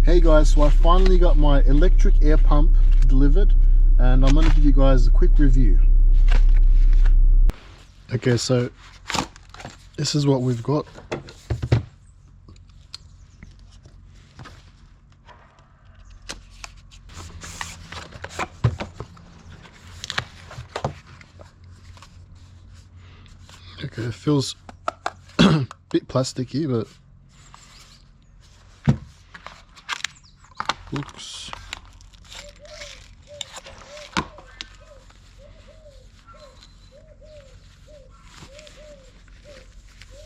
Hey guys, so I finally got my electric air pump delivered and I'm going to give you guys a quick review. Okay, so this is what we've got. Okay, it feels a bit plasticky, but looks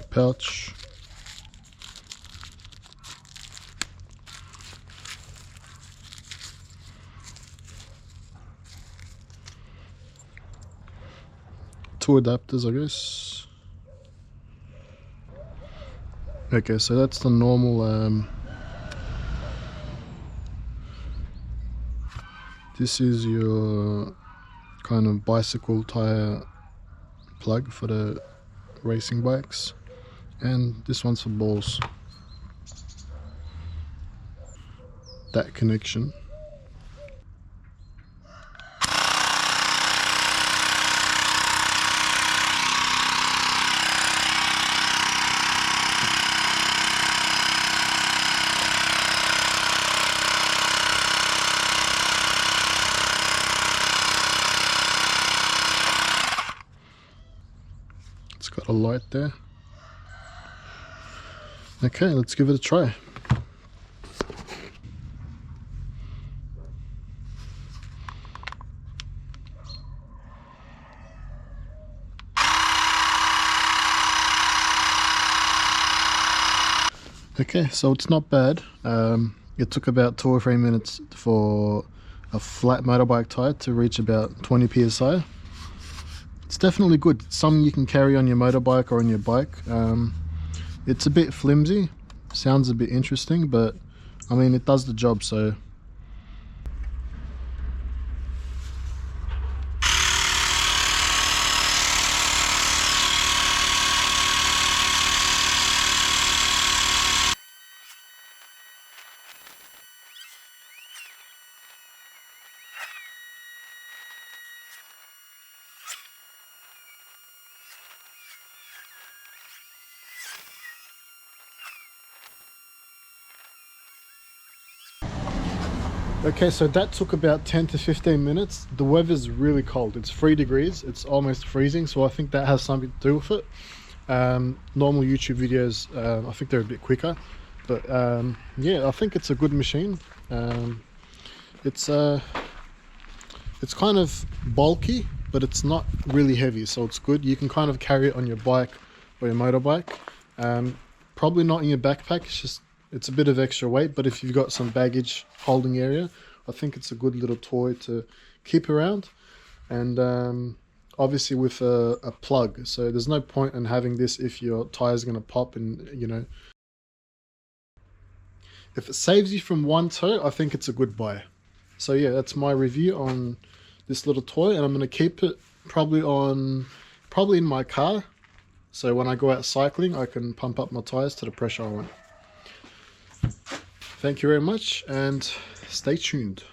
pouch. Two adapters, I guess. Okay, so that's the normal this is your kind of bicycle tire plug for the racing bikes, and this one's for balls. That connection. It's got a light there. Okay, let's give it a try. Okay, so it's not bad. It took about 2 or 3 minutes for a flat motorbike tire to reach about 20 psi. It's definitely good. It's something you can carry on your motorbike or on your bike. It's a bit flimsy, sounds a bit interesting, but I mean it does the job. So okay, so that took about 10 to 15 minutes. The weather's really cold. It's 3 degrees. It's almost freezing, so I think that has something to do with it. Normal YouTube videos, I think they're a bit quicker, but yeah, I think it's a good machine. It's kind of bulky, but it's not really heavy, so it's good. You can kind of carry it on your bike or your motorbike. Probably not in your backpack. It's a bit of extra weight, but if you've got some baggage holding area, I think it's a good little toy to keep around. And obviously with a plug, so there's no point in having this if your tire's going to pop, and you know, if it saves you from one toe, I think it's a good buy. So yeah, that's my review on this little toy, and I'm going to keep it probably in my car, so when I go out cycling I can pump up my tires to the pressure I want. Thank you very much, and stay tuned.